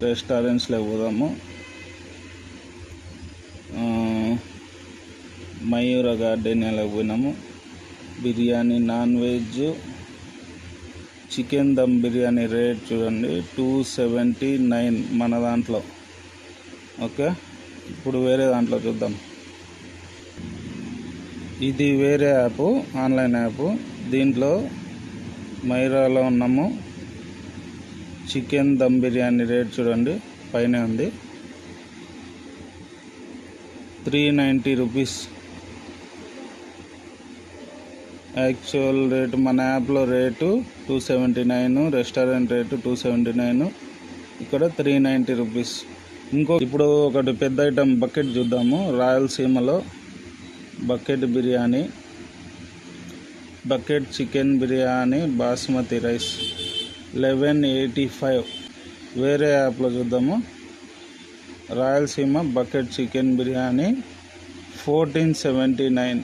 రెస్టారెంట్స్లో పోదాము. మయూర గార్డెన్ పోయినాము. Biryani non veg chicken dum biryani rate చూడండి 279 మన దాంట్లో. ఓకే, ఇప్పుడు వేరే దాంట్లో చూద్దాం. ఇది వేరే యాప్, ఆన్లైన్ యాప్. దీంట్లో మైరాలో ఉన్నాము. చికెన్ దమ్ బిర్యానీ రేట్ చూడండి, పైన ఉంది 390 రూపీస్. యాక్చువల్ రేటు మన యాప్లో రేటు 279, రెస్టారెంట్ రేటు 279, ఇక్కడ 390 రూపీస్. ఇప్పుడు ఒకటి పెద్ద ఐటమ్ బకెట్ చూద్దాము. రాయలసీమలో bucket biryani, bucket chicken biryani basmati rice 1185. వేరే యాప్లో చూద్దాము. Rayalaseema bucket chicken biryani 1479.